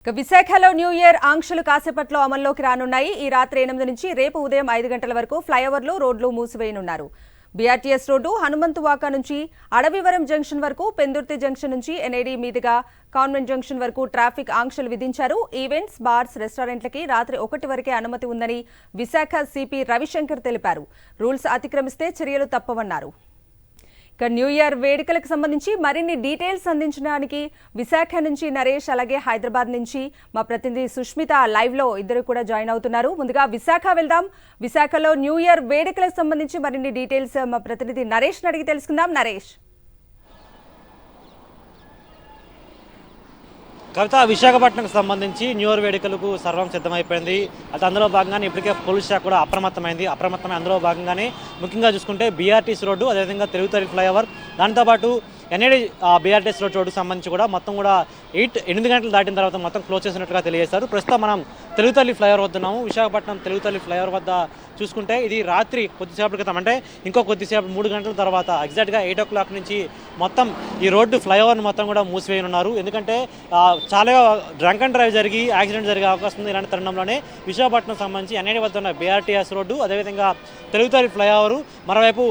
విశాఖలో new year ఆంక్షలు కాసేపట్లో అమల్లోకి రానున్నాయి. ఈ రాత్రి 8 నుంచి రేపు ఉదయం 5 గంటల వరకు ఫ్లైఓవర్లు, రోడ్లు మూసివేయనున్నారు. బీఆర్టీఎస్ రోడ్డు హనుమంతువాక నుంచి అడవివరం జంక్షన్ వరకు, పెందుర్తి జంక్షన్ నుంచి ఎన్ఏడి మీదుగా కాన్వెంట్ జంక్షన్ వరకు ట్రాఫిక్ ఆంక్షలు విధించారు. ఈవెంట్స్, బార్స్, రెస్టారెంట్లకి రాత్రి 1 వరకే అనుమతి ఉందని విశాఖ సిపి రవిశంకర్ తెలిపారు. రూల్స్ అతిక్రమిస్తే చర్యలు తప్పవన్నారు. న్యూ ఇయర్ వేడుకలకు సంబంధించి మరిన్ని డీటెయిల్స్ అందించడానికి విశాఖ నుంచి నరేష్, అలాగే హైదరాబాద్ నుంచి మా ప్రతినిధి సుష్మిత లైవ్ లో ఇద్దరు కూడా జాయిన్ అవుతున్నారు. ముందుగా విశాఖ వెళ్దాం. విశాఖలో న్యూ ఇయర్ వేడుకలకు సంబంధించి మరిన్ని డీటెయిల్స్ మా ప్రతినిధి నరేష్ అడిగి తెలుసుకుందాం. నరేష్, కవిత, విశాఖపట్నంకు సంబంధించి న్యూ ఇయర్ వేడుకలకు సర్వం సిద్ధమైపోయింది. అది అందులో భాగంగానే ఇప్పటికే పోలీస్ శాఖ కూడా అప్రమత్తమై అందులో భాగంగానే ముఖ్యంగా చూసుకుంటే బీఆర్టీసీ రోడ్డు, అదేవిధంగా తెలుగుతల్లి ఫ్లైఓవర్, దాంతోపాటు ఎన్ఏడి బీఆర్టీఎస్ రోడ్డు సంబంధించి కూడా మొత్తం కూడా 8 గంటలు దాటిన తర్వాత మొత్తం క్లోజ్ చేసినట్టుగా తెలియజేశారు. ప్రస్తుతం మనం తెలుగుతల్లి ఫ్లైఓవర్ వద్ద ఉన్నాము. విశాఖపట్నం తెలుగుతల్లి ఫ్లైఓవర్ వద్ద చూసుకుంటే ఇది రాత్రి కొద్దిసేపటి క్రితం, అంటే ఇంకో కొద్దిసేపు 3 గంటల తర్వాత ఎగ్జాక్ట్గా 8 o'clock నుంచి మొత్తం ఈ రోడ్డు ఫ్లైఓవర్ని మొత్తం కూడా మూసివేయనున్నారు. ఎందుకంటే చాలా డ్రంక్ అండ్ డ్రైవ్ జరిగి యాక్సిడెంట్ జరిగే అవకాశం ఉంది. ఇలాంటి తరుణంలోనే విశాఖపట్నం సంబంధించి ఎన్ఐడి వద్ద ఉన్న బీఆర్టీఎస్ రోడ్డు, అదేవిధంగా తెలుగుతల్లి ఫ్లైఓవరు, మరోవైపు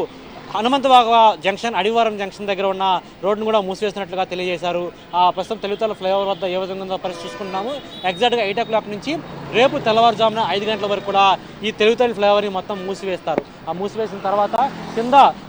హనుమంతవాక జంక్షన్, అడివారం జంక్షన్ దగ్గర ఉన్న రోడ్డును కూడా మూసివేసినట్లుగా తెలియజేశారు. ప్రస్తుతం తెలుగుతల్లి ఫ్లైఓవర్ వద్ద ఏ విధంగా పరిస్థితి చూసుకుంటున్నాము. ఎగ్జాక్ట్గా 8 o'clock నుంచి రేపు తెల్లవారుజామున 5 గంటల వరకు కూడా ఈ తెలుగుతల్లి ఫ్లైఓవర్ని మొత్తం మూసివేస్తారు. ఆ మూసివేసిన తర్వాత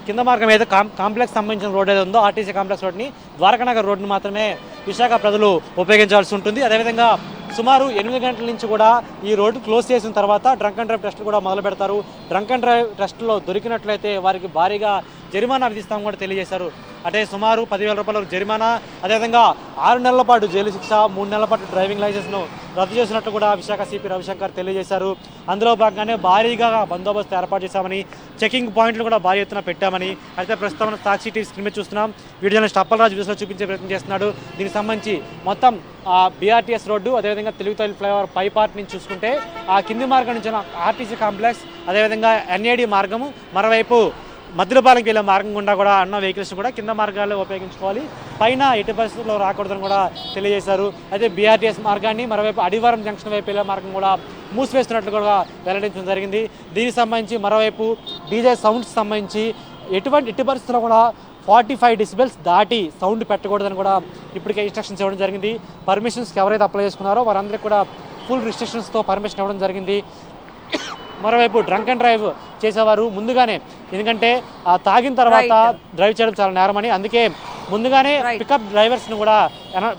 కింద మార్గం ఏదో కాంప్లెక్స్ సంబంధించిన రోడ్ ఏదో ఉందో, ఆర్టీసీ కాంప్లెక్స్ రోడ్ని, ద్వారకానగర్ రోడ్డుని మాత్రమే విశాఖ ప్రజలు ఉపయోగించాల్సి ఉంటుంది. అదేవిధంగా సుమారు 8 గంటల నుంచి కూడా ఈ రోడ్డు క్లోజ్ చేసిన తర్వాత డ్రంక్ అండ్ డ్రైవ్ టెస్టులు కూడా మొదలు పెడతారు. డ్రంక్ అండ్ డ్రైవ్ టెస్టులో దొరికినట్లయితే వారికి భారీగా జరిమానా విధిస్తామని కూడా తెలియజేశారు. అంటే సుమారు 10,000 రూపాయల జరిమానా, అదేవిధంగా 6 నెలల పాటు జైలు శిక్ష, 3 నెలల పాటు డ్రైవింగ్ లైసెన్స్ను రద్దు చేసినట్టు కూడా విశాఖ సిపి రవిశంకర్ తెలియజేశారు. అందులో భాగంగానే భారీగా బందోబస్తు ఏర్పాటు చేశామని, చెకింగ్ పాయింట్లు కూడా భారీ ఎత్తున పెట్టామని. అయితే ప్రస్తుతం సాక్షి టీవీ స్క్రీన్ మీద చూస్తున్నాం. వీడియోని అప్పలరాజు వీడియోలో చూపించే ప్రయత్నం చేస్తున్నాడు. దీనికి సంబంధించి మొత్తం బీఆర్టీఎస్ రోడ్డు, అదేవిధంగా తెలుగుతల్లి ఫ్లైఓవర్ పై పార్ట్ నుంచి చూసుకుంటే ఆ కింది మార్గం నుంచి ఆర్టీసీ కాంప్లెక్స్, అదేవిధంగా ఎన్ఏడి మార్గము, మరోవైపు మద్దిలపాలెంకి వెళ్ళే మార్గం గుండా కూడా అన్న వెహికల్స్ కూడా కింద మార్గాల్లో ఉపయోగించుకోవాలి, పైన ఎట్టి పరిస్థితుల్లో రాకూడదని కూడా తెలియజేశారు. అయితే బీఆర్టీఎస్ మార్గాన్ని, మరోవైపు అడివారం జంక్షన్ వైపు వెళ్ళే మార్గం కూడా మూసివేస్తున్నట్లు కూడా వెల్లడించడం జరిగింది. దీనికి సంబంధించి మరోవైపు డీజే సౌండ్స్ సంబంధించి ఎట్టి పరిస్థితుల్లో కూడా 45 decibels దాటి సౌండ్ పెట్టకూడదని కూడా ఇప్పటికే ఇన్స్ట్రక్షన్స్ ఇవ్వడం జరిగింది. పర్మిషన్స్కి ఎవరైతే అప్లై చేసుకున్నారో వారందరికీ కూడా ఫుల్ రిస్ట్రిక్షన్స్తో పర్మిషన్ ఇవ్వడం జరిగింది. మరోవైపు డ్రంక్ అండ్ డ్రైవ్ చేసేవారు ముందుగానే, ఎందుకంటే తాగిన తర్వాత డ్రైవ్ చేయడం చాలా నేరమని, అందుకే ముందుగానే పికప్ డ్రైవర్స్ని కూడా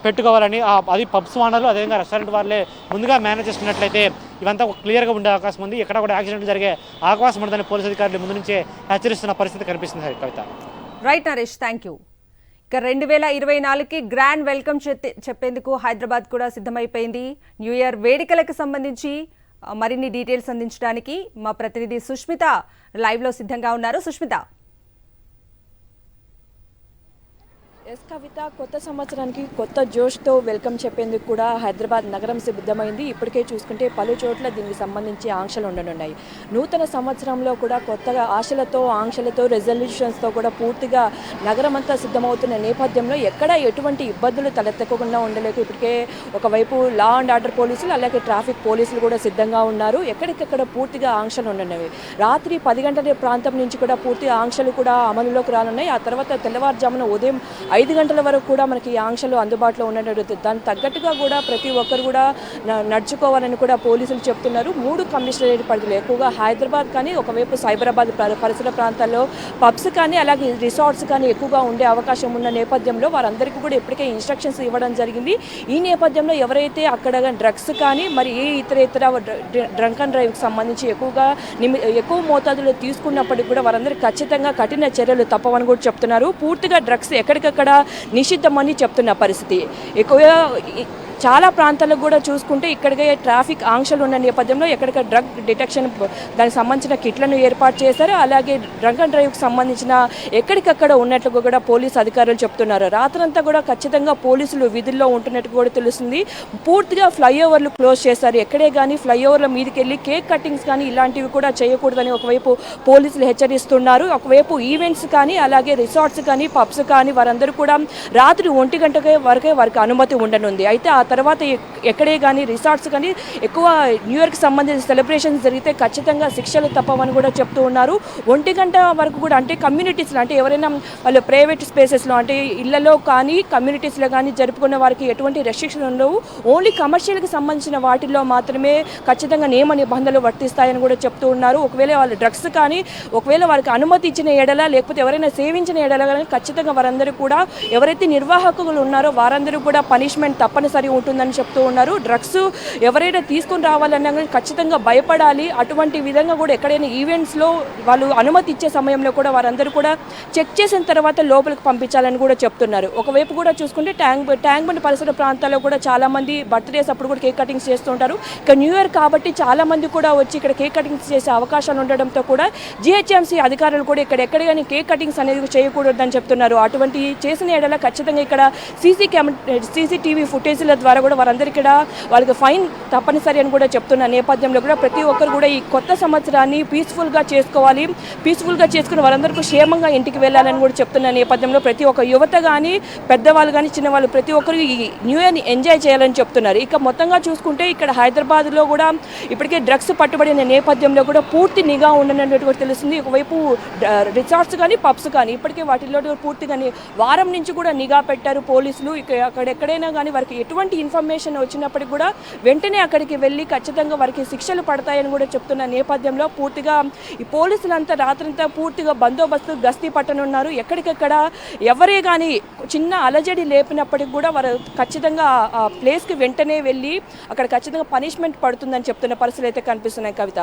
పెట్టుకోవాలని, అది పబ్స్ ఓనర్లు, అదేవిధంగా రెస్టారెంట్ వాళ్ళే ముందుగా మేనేజ్ చేసుకున్నట్లయితే ఇవంతా క్లియర్గా ఉండే అవకాశం ఉంది. ఎక్కడ కూడా యాక్సిడెంట్ జరిగే అవకాశం ఉండదని పోలీసు అధికారులు ముందు నుంచే హెచ్చరిస్తున్న పరిస్థితి కనిపిస్తుంది. Kavitha, right Naresh, thank you. 2024కి గ్రాండ్ వెల్కమ్ చెప్పేందుకు హైదరాబాద్ కూడా సిద్ధమైపోయింది. న్యూ ఇయర్ వేడుకలకు సంబంధించి మరిన్ని డీటెయిల్స్ అందించడానికి మా ప్రతినిధి సుష్మిత లైవ్ లో సిద్ధంగా ఉన్నారు. సుష్మిత. ఎస్ కవిత, కొత్త సంవత్సరానికి కొత్త జోష్తో వెల్కమ్ చెప్పేందుకు కూడా హైదరాబాద్ నగరం సిద్ధమైంది. ఇప్పటికే చూసుకుంటే పలు చోట్ల దీనికి సంబంధించి ఆంక్షలు ఉండనున్నాయి. నూతన సంవత్సరంలో కూడా కొత్తగా ఆశలతో, ఆంక్షలతో, రెజల్యూషన్స్తో కూడా పూర్తిగా నగరం అంతా సిద్ధమవుతున్న నేపథ్యంలో ఎక్కడ ఎటువంటి ఇబ్బందులు తలెత్తకుండా ఉండలేక ఇప్పటికే ఒకవైపు లా అండ్ ఆర్డర్ పోలీసులు, అలాగే ట్రాఫిక్ పోలీసులు కూడా సిద్ధంగా ఉన్నారు. ఎక్కడికెక్కడ పూర్తిగా ఆంక్షలు ఉండనున్నాయి. రాత్రి 10 గంటల ప్రాంతం నుంచి కూడా పూర్తిగా ఆంక్షలు కూడా అమలులోకి రానున్నాయి. ఆ తర్వాత తెల్లవారుజామున ఉదయం 5 గంటల వరకు కూడా మనకి ఆంక్షలు అందుబాటులో ఉన్నట్టు, దానికి తగ్గట్టుగా కూడా ప్రతి ఒక్కరు కూడా నడుచుకోవాలని కూడా పోలీసులు చెప్తున్నారు. 3 కమిషనరేట్ పరిధిలో ఎక్కువగా హైదరాబాద్ కానీ, ఒకవైపు సైబరాబాద్ పరిసర ప్రాంతాల్లో పబ్స్ కానీ, అలాగే రిసార్ట్స్ కానీ ఎక్కువగా ఉండే అవకాశం ఉన్న నేపథ్యంలో వారందరికీ కూడా ఇప్పటికే ఇన్స్ట్రక్షన్స్ ఇవ్వడం జరిగింది. ఈ నేపథ్యంలో ఎవరైతే అక్కడ డ్రగ్స్ కానీ, మరి ఏ ఇతర డ్రంక్ అండ్ డ్రైవ్కి సంబంధించి ఎక్కువ మోతాదులో తీసుకున్నప్పటికీ కూడా వారందరికీ ఖచ్చితంగా కఠిన చర్యలు తప్పవని కూడా చెప్తున్నారు. పూర్తిగా డ్రగ్స్ ఎక్కడికక్కడ నిషిద్ధమని చెప్తున్న పరిస్థితి. ఎక్కువగా చాలా ప్రాంతాలకు కూడా చూసుకుంటే ఇక్కడికే ట్రాఫిక్ ఆంక్షలు ఉన్న నేపథ్యంలో ఎక్కడిక డ్రగ్ డిటెక్షన్ దానికి సంబంధించిన కిట్లను ఏర్పాటు చేశారు. అలాగే డ్రంక్ అండ్ డ్రైవ్కి సంబంధించిన ఎక్కడికక్కడ ఉన్నట్లు కూడా పోలీసు అధికారులు చెప్తున్నారు. రాత్రంతా కూడా ఖచ్చితంగా పోలీసులు విధుల్లో ఉంటున్నట్టు కూడా తెలుస్తుంది. పూర్తిగా ఫ్లైఓవర్లు క్లోజ్ చేశారు. ఎక్కడే కానీ ఫ్లైఓవర్ల మీదకి వెళ్ళి కేక్ కటింగ్స్ కానీ ఇలాంటివి కూడా చేయకూడదని ఒకవైపు పోలీసులు హెచ్చరిస్తున్నారు. ఒకవైపు ఈవెంట్స్ కానీ, అలాగే రిసార్ట్స్ కానీ, పబ్స్ కానీ వారందరూ కూడా రాత్రి 1 గంట వరకే వారికి అనుమతి ఉండనుంది. అయితే ఆ తర్వాత ఎక్కడే కానీ రిసార్ట్స్ కానీ ఎక్కువ న్యూ ఇయర్కి సంబంధించిన సెలబ్రేషన్స్ జరిగితే ఖచ్చితంగా శిక్షలు తప్పవని కూడా చెప్తూ ఉన్నారు. 1 గంట వరకు కూడా అంటే కమ్యూనిటీస్లో అంటే ఎవరైనా వాళ్ళు ప్రైవేట్ స్పేసెస్లో అంటే ఇళ్లలో కానీ కమ్యూనిటీస్లో కానీ జరుపుకున్న వారికి ఎటువంటి రెస్ట్రిక్షన్ ఉండవు. ఓన్లీ కమర్షియల్కి సంబంధించిన వాటిల్లో మాత్రమే ఖచ్చితంగా నియమ నిబంధనలు వర్తిస్తాయని కూడా చెప్తూ ఉన్నారు. ఒకవేళ వాళ్ళు డ్రగ్స్ కానీ ఒకవేళ వారికి అనుమతి ఇచ్చిన ఎడల లేకపోతే ఎవరైనా సేవించిన ఎడల కానీ ఖచ్చితంగా వారందరూ కూడా ఎవరైతే నిర్వాహకులు ఉన్నారో వారందరూ కూడా పనిష్మెంట్ తప్పనిసరి ఉంటుందని చెప్తూ ఉన్నారు. డ్రగ్స్ ఎవరైనా తీసుకుని రావాలన్నా కానీ ఖచ్చితంగా భయపడాలి. అటువంటి విధంగా కూడా ఎక్కడైనా ఈవెంట్స్లో వాళ్ళు అనుమతి ఇచ్చే సమయంలో కూడా వారందరూ కూడా చెక్ చేసిన తర్వాత లోపలికి పంపించాలని కూడా చెప్తున్నారు. ఒకవైపు కూడా చూసుకుంటే ట్యాంక్ బండ్ పరిసర ప్రాంతాల్లో కూడా చాలామంది బర్త్డేస్ అప్పుడు కూడా కేక్ కటింగ్స్ చేస్తుంటారు. ఇక న్యూ ఇయర్ కాబట్టి చాలామంది కూడా వచ్చి ఇక్కడ కేక్ కటింగ్స్ చేసే అవకాశాలు ఉండడంతో కూడా జిహెచ్ఎంసీ అధికారులు కూడా ఇక్కడ ఎక్కడ కానీ కేక్ కటింగ్స్ అనేది చేయకూడదని చెప్తున్నారు. అటువంటి చేసిన ఏడల ఖచ్చితంగా ఇక్కడ సీసీటీవీ ఫుటేజ్ల ద్వారా కూడా వారందరికీ ఇక్కడ వాళ్ళకి ఫైన్ తప్పనిసరి అని కూడా చెప్తున్న నేపథ్యంలో కూడా ప్రతి ఒక్కరు కూడా ఈ కొత్త సంవత్సరాన్ని పీస్ఫుల్గా చేసుకోవాలి. పీస్ఫుల్గా చేసుకుని వారందరికీ క్షేమంగా ఇంటికి వెళ్ళాలని కూడా చెప్తున్న నేపథ్యంలో ప్రతి ఒక్క యువత కానీ పెద్దవాళ్ళు కానీ చిన్నవాళ్ళు ప్రతి ఒక్కరు ఈ న్యూ ఇయర్ని ఎంజాయ్ చేయాలని చెప్తున్నారు. ఇక మొత్తంగా చూసుకుంటే ఇక్కడ హైదరాబాద్లో కూడా ఇప్పటికే డ్రగ్స్ పట్టుబడిన నేపథ్యంలో కూడా పూర్తి నిఘా ఉండనట్టు కూడా తెలుస్తుంది. ఒకవైపు రిసార్ట్స్ కానీ పబ్స్ కానీ ఇప్పటికే వాటిల్లో పూర్తిగా వారం నుంచి కూడా నిఘా పెట్టారు పోలీసులు. అక్కడ ఎక్కడైనా కానీ వారికి ఎటువంటి ఇన్ఫర్మేషన్ వచ్చినప్పటికీ కూడా వెంటనే అక్కడికి వెళ్ళి ఖచ్చితంగా వారికి శిక్షలు పడతాయని కూడా చెప్తున్న నేపథ్యంలో పూర్తిగా ఈ పోలీసులంతా రాత్రంతా పూర్తిగా బందోబస్తు గస్తీ పట్టనున్నారు. ఎక్కడికెక్కడ ఎవరే కానీ చిన్న అలజడి లేపినప్పటికి కూడా వారు ఖచ్చితంగా ఆ ప్లేస్కి వెంటనే వెళ్ళి అక్కడ ఖచ్చితంగా పనిష్మెంట్ పడుతుందని చెప్తున్న పరిస్థితులు అయితే కనిపిస్తున్నాయి. కవిత.